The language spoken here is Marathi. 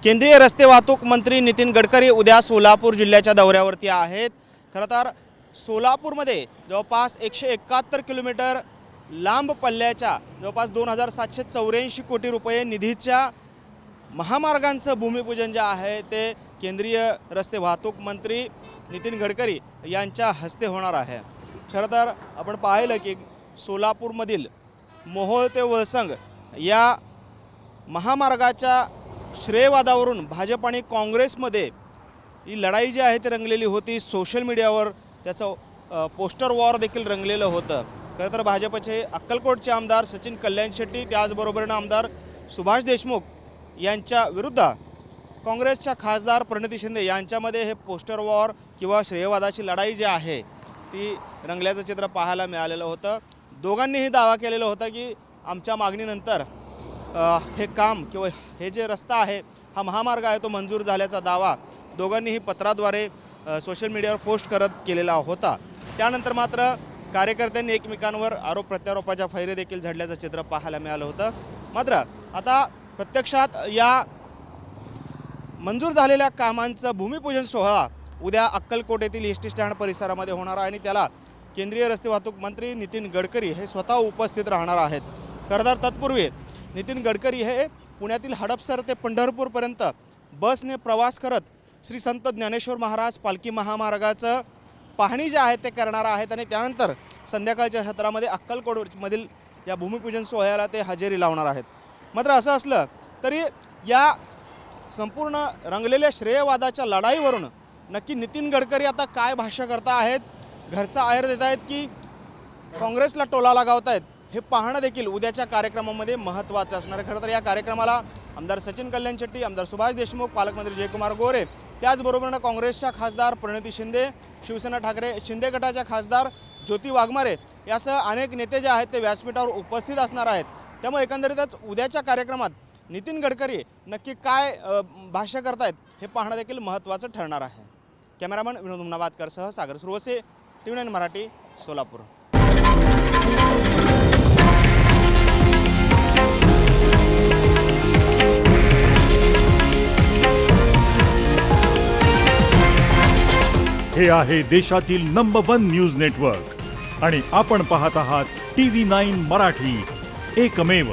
केंद्रीय रस्ते वाहतूक मंत्री नितीन गडकरी उद्या सोलापूर जिल्ह्याच्या दौऱ्यावरती आहेत। खरं तर सोलापूरमध्ये जवळपास 171 किलोमीटर लांब पल्ल्याच्या जवळपास 2784 कोटी रुपये निधीच्या महामार्गांचं भूमिपूजन जे आहे ते केंद्रीय रस्ते वाहतूक मंत्री नितीन गडकरी यांच्या हस्ते होणार आहे। खरं तर आपण पाहिलं की सोलापूरमधील मोहोळ ते वळसंग या महामार्गाच्या श्रेयवादावरून भाजप आणि काँग्रेसमध्ये ही लढाई जी आहे ती रंगलेली होती। सोशल मीडियावर त्याचं पोस्टर वॉर देखील रंगलेलं होतं। खरं तर भाजपचे अक्कलकोटचे आमदार सचिन कल्याण शेट्टी त्याचबरोबरीनं आमदार सुभाष देशमुख यांच्या विरुद्ध काँग्रेसच्या खासदार प्रणिती शिंदे यांच्यामध्ये हे पोस्टर वॉर किंवा श्रेयवादाची लढाई जी आहे ती रंगल्याचं चित्र पाहायला मिळालेलं होतं। दोघांनीही दावा केलेला होता की आमच्या मागणीनंतर हे काम किंवा हे जे रस्ता आहे हा महामार्ग आहे तो मंजूर झाल्याचा दावा दोघांनीही पत्राद्वारे सोशल मीडियावर पोस्ट करत केलेला होता। त्यानंतर मात्र कार्यकर्त्यांनी एकमेकांवर आरोप प्रत्यारोपाच्या फैरे देखील झडल्याचं चित्र पाहायला मिळालं होतं। मात्र आता प्रत्यक्षात या मंजूर झालेल्या कामांचं भूमिपूजन सोहळा उद्या अक्कलकोट येथील एसटी स्टँड परिसरामध्ये होणार आहे आणि त्याला केंद्रीय रस्ते वाहतूक मंत्री नितीन गडकरी हे स्वतः उपस्थित राहणार आहेत। खरं तर तत्पूर्वी नितीन गडकरी हे पुण्यातील हडपसर ते पंढरपूरपर्यंत बसने प्रवास करत श्री संत ज्ञानेश्वर महाराज पालखी महामार्गाचं पाहणी जे आहे ते करणार आहेत आणि त्यानंतर संध्याकाळच्या सत्रामध्ये अक्कलकोटमधील या भूमिपूजन सोहळ्याला ते हजेरी लावणार आहेत। मात्र असं असलं तरी या संपूर्ण रंगलेल्या श्रेयवादाच्या लढाईवरून नक्की नितीन गडकरी आता काय भाष्य करता आहेत, घरचा आहेर देत आहेत की काँग्रेसला टोला लगावत आहेत हे पाहणं देखील उद्याच्या कार्यक्रमामध्ये महत्त्वाचं असणार आहे। खरं तर या कार्यक्रमाला आमदार सचिन कल्याण शेट्टी, आमदार सुभाष देशमुख, पालकमंत्री जयकुमार गोरे त्याचबरोबरनं काँग्रेसच्या खासदार प्रणिती शिंदे, शिवसेना ठाकरे शिंदे गटाच्या खासदार ज्योती वाघमारे यासह अनेक नेते जे आहेत ते व्यासपीठावर उपस्थित असणार आहेत। त्यामुळे एकंदरीतच उद्याच्या कार्यक्रमात नितीन गडकरी नक्की काय भाष्य करतायत हे पाहणं देखील महत्त्वाचं ठरणार आहे। कॅमेरामन विनोद मुनाबादकरसह सागर सुरवसे, TV9 मराठी, सोलापूर। हे आहे देशातील नंबर 1 न्यूज नेटवर्क आणि आपण पाहत आहात TV9 मराठी, एकमेव।